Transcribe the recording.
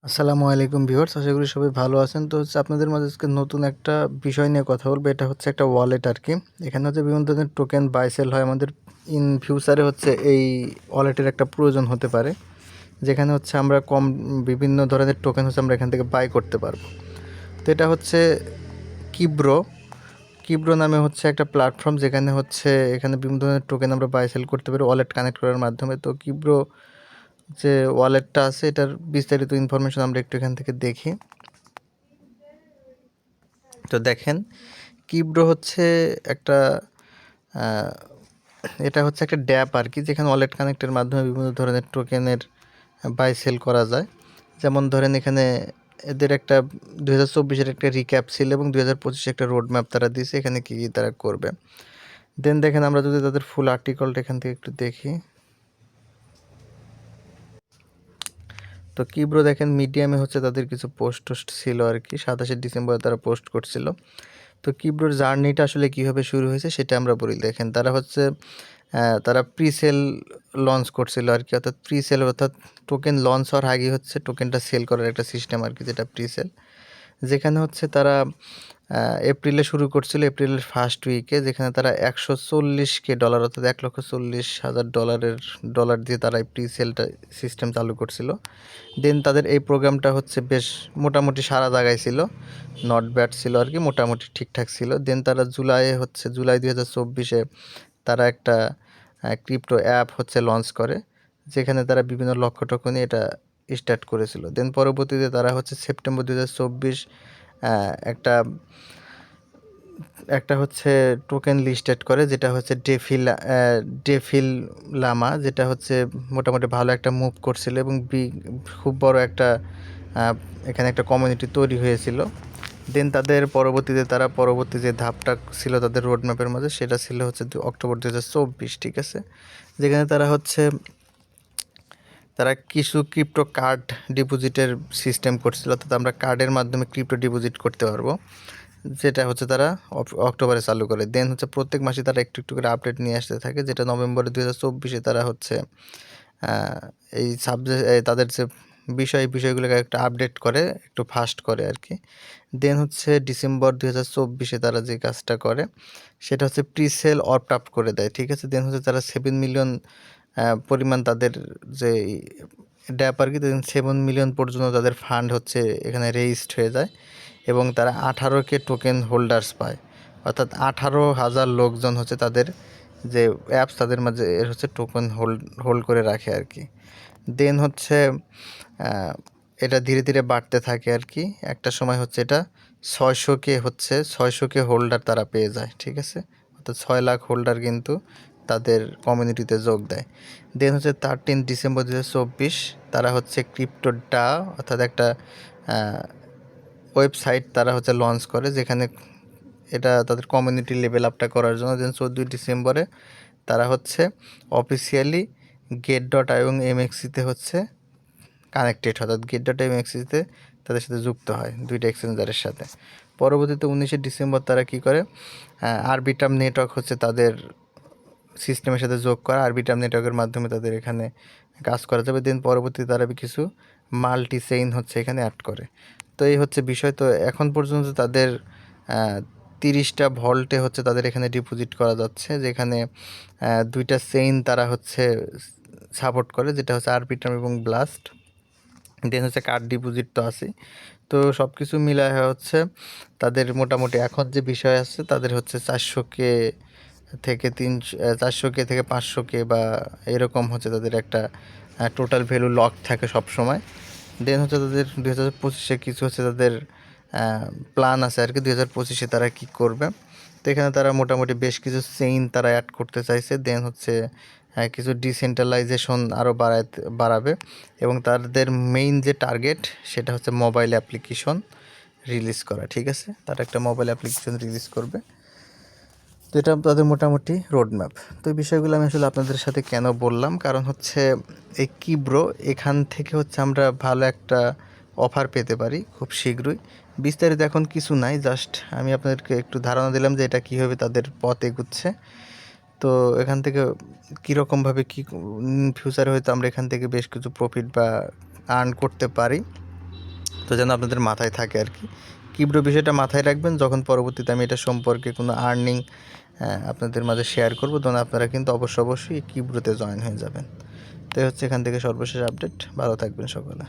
আসসালামু আলাইকুম ভিউয়ার্স, আশা করি সবাই ভালো আছেন। তো আপনাদের মাঝে আজকে নতুন একটা বিষয় নিয়ে কথা বলবো। এটা হচ্ছে একটা ওয়ালেট আর কি। এখানে হচ্ছে বিভিন্ন ধরনের টোকেন বাই সেল হয়। আমাদের ইন ফিউচারে হচ্ছে এই ওয়ালেটের একটা প্রয়োজন হতে পারে, যেখানে হচ্ছে আমরা বিভিন্ন ধরনের টোকেন হচ্ছে আমরা এখান থেকে বাই করতে পারবো। তো এটা হচ্ছে কিব্রো কিব্রো নামে হচ্ছে একটা প্ল্যাটফর্ম, যেখানে হচ্ছে এখানে বিভিন্ন ধরনের টোকেন আমরা বাই সেল করতে পারি ওয়ালেট কানেক্ট করার মাধ্যমে। তো কিব্রো যে ওয়ালেটটা আছে, এটার বিস্তারিত ইনফরমেশন আমরা একটু এখান থেকে দেখি। তো দেখেন, কিব্রো হচ্ছে একটা এটা হচ্ছে একটা ড্যাপ আর কি, যেখানে ওয়ালেট কানেক্টের মাধ্যমে বিভিন্ন ধরনের টোকেনের বাই সেল করা যায়। যেমন ধরেন, এখানে এদের একটা 2024-এর একটা রিক্যাপ ছিল এবং 2025-এ একটা রোড ম্যাপ তারা দিয়েছে, এখানে কী কী তারা করবে। দেন দেখেন, আমরা যদি তাদের ফুল আর্টিকেলটা এখান থেকে একটু দেখি, তো কিব্রো দেখেন মিডিয়ামে হচ্ছে তাদের কিছু পোস্ট ছিল আর কি। 27শে ডিসেম্বরে তারা পোস্ট করছিল। তো কিব্রোর জার্নিটা আসলে কীভাবে শুরু হয়েছে সেটা আমরা বলি। দেখেন, তারা হচ্ছে তারা প্রিসেল লঞ্চ করছিল আর কি, অর্থাৎ প্রিসেল অর্থাৎ টোকেন লঞ্চ হওয়ার আগে হচ্ছে টোকেনটা সেল করার একটা সিস্টেম আর কি, যেটা প্রিসেল। যেখানে হচ্ছে তারা এপ্রিলে শুরু করছিল, এপ্রিলের ফার্স্ট উইকে, যেখানে তারা $140,000 অর্থাৎ $1,40,000 দিয়ে তারা এই প্রিসেলটা সিস্টেম চালু করছিল। দেন তাদের এই প্রোগ্রামটা হচ্ছে বেশ মোটামুটি সারা জায়গায় ছিল, নট ব্যাড ছিল আর কি, মোটামুটি ঠিকঠাক ছিল। দেন তারা জুলাই 2024-এ তারা একটা ক্রিপ্টো অ্যাপ হচ্ছে লঞ্চ করে, যেখানে তারা বিভিন্ন লক্ষ্য টোকনে এটা স্টার্ট করেছিল। দেন পরবর্তীতে তারা হচ্ছে সেপ্টেম্বর 2024 একটা একটা হচ্ছে টোকেন লিস্টেড করে, যেটা হচ্ছে ডেফিল লামা, যেটা হচ্ছে মোটামুটি ভালো একটা মুভ করছিল এবং খুব বড় একটা এখানে একটা কমিউনিটি তৈরি হয়েছিল। দেন তাদের পরবর্তী যে ধাপটা ছিল তাদের রোড ম্যাপের মাঝে, সেটা ছিল হচ্ছে অক্টোবর 2024, ঠিক আছে, যেখানে তারা কিছু ক্রিপ্টো কার্ড ডিপোজিটের সিস্টেম করছিল, অর্থাৎ আমরা কার্ডের মাধ্যমে ক্রিপ্টো ডিপোজিট করতে পারবো, যেটা হচ্ছে তারা অক্টোবরে চালু করে। দেন হচ্ছে প্রত্যেক মাসে তারা একটু একটু করে আপডেট নিয়ে আসতে থাকে, যেটা নভেম্বরে 2024-এ তারা হচ্ছে এই তাদের যে বিষয়গুলোকে একটা আপডেট করে, একটু ফাস্ট করে আর কি। দেন হচ্ছে ডিসেম্বর 2024-এ তারা যে কাজটা করে সেটা হচ্ছে প্রিসেল অপ্ট আপ করে দেয়, ঠিক আছে। দেন হচ্ছে তারা 7 মিলিয়ন পরিমাণ তাদের যে ড্যাপ আর কি, 7 মিলিয়ন পর্যন্ত তাদের ফান্ড হচ্ছে এখানে রেজিস্ট হয়ে যায় এবং তারা 18K টোকেন হোল্ডার্স পায়, অর্থাৎ 18,000 লোকজন হচ্ছে তাদের যে অ্যাপস তাদের মাঝে হচ্ছে টোকেন হোল্ড করে রাখে আর কি। দেন হচ্ছে এটা ধীরে ধীরে বাড়তে থাকে আর কি। একটা সময় হচ্ছে এটা 600K হোল্ডার তারা পেয়ে যায়, ঠিক আছে, অর্থাৎ 6 লাখ হোল্ডার কিন্তু তাদের কমিউনিটিতে যোগ দেয়। দেন হচ্ছে 13 ডিসেম্বর 2024 তারা হচ্ছে ক্রিপ্টোডা অর্থাৎ একটা ওয়েবসাইট তারা হচ্ছে লঞ্চ করে, যেখানে এটা তাদের কমিউনিটি লেভেল আপটা করার জন্য। দেন 14 ডিসেম্বরে তারা হচ্ছে অফিসিয়ালি Get.io এবং MXC-তে হচ্ছে কানেক্টেড, অর্থাৎ Get.io MXC-তে তাদের সাথে যুক্ত হয়, দুইটা এক্সচেঞ্জারের সাথে। পরবর্তীতে 19শে ডিসেম্বর তারা কী করে, আরবিটার্ম নেটওয়ার্ক হচ্ছে তাদের সিস্টেমের সাথে যোগ করা, আরবিটার্ম নেটওয়ার্কের মাধ্যমে তাদের এখানে কাজ করা যাবে। দেন পরবর্তীতে তারা কিছু মাল্টি চেইন হচ্ছে এখানে অ্যাড করে। তো এই হচ্ছে বিষয়। তো এখন পর্যন্ত তাদের 30টা ভল্টে হচ্ছে তাদের এখানে ডিপোজিট করা যাচ্ছে, যেখানে 2টা চেইন তারা হচ্ছে সাপোর্ট করে, যেটা হচ্ছে আরবিটার্ম এবং ব্লাস্ট। দেন হচ্ছে কার্ড ডিপোজিট তো আছে। তো সব কিছু মিলায় হচ্ছে তাদের মোটামুটি এখন যে বিষয় আছে, তাদের হচ্ছে 400K থেকে 500K বা এরকম হচ্ছে তাদের একটা টোটাল ভ্যালু লক থাকে সব সময়। দেন হচ্ছে তাদের 2025-এ কিছু হচ্ছে তাদের প্ল্যান আছে আর কি, 2025-এ তারা কী করবে। তো এখানে তারা মোটামুটি বেশ কিছু চেইন তারা অ্যাড করতে চাইছে। দেন হচ্ছে কিছু ডিসেন্ট্রালাইজেশন আরও বাড়াবে এবং তাদের মেইন যে টার্গেট সেটা হচ্ছে মোবাইল অ্যাপ্লিকেশন রিলিজ করা, ঠিক আছে, তারা একটা মোবাইল অ্যাপ্লিকেশন রিলিজ করবে। তো এটা তাদের মোটামুটি রোডম্যাপ। তো এই বিষয়গুলো আমি আসলে আপনাদের সাথে কেন বললাম, কারণ হচ্ছে এই কিব্রো এখান থেকে হচ্ছে আমরা ভালো একটা অফার পেতে পারি খুব শীঘ্রই। বিস্তারিত এখন কিছু নাই, জাস্ট আমি আপনাদেরকে একটু ধারণা দিলাম যে এটা কীভাবে তাদের পথ এগুচ্ছে। তো এখান থেকে কীরকমভাবে ফিউচারে হয়তো আমরা এখান থেকে বেশ কিছু প্রফিট বা আর্ন করতে পারি। তো যেন আপনাদের মাথায় থাকে আর কি। ক্রিপ্টো বিষয়টা মাথায় রাখবেন, যখন পরবর্তীতে আমি এটা সম্পর্কে কোনো আর্নিং আপনাদের মাঝে শেয়ার করবো, তখন আপনারা কিন্তু অবশ্যই ক্রিপ্টোতে জয়েন হয়ে যাবেন। তো হচ্ছে এখান থেকে সর্বশেষ আপডেট। ভালো থাকবেন সকলে।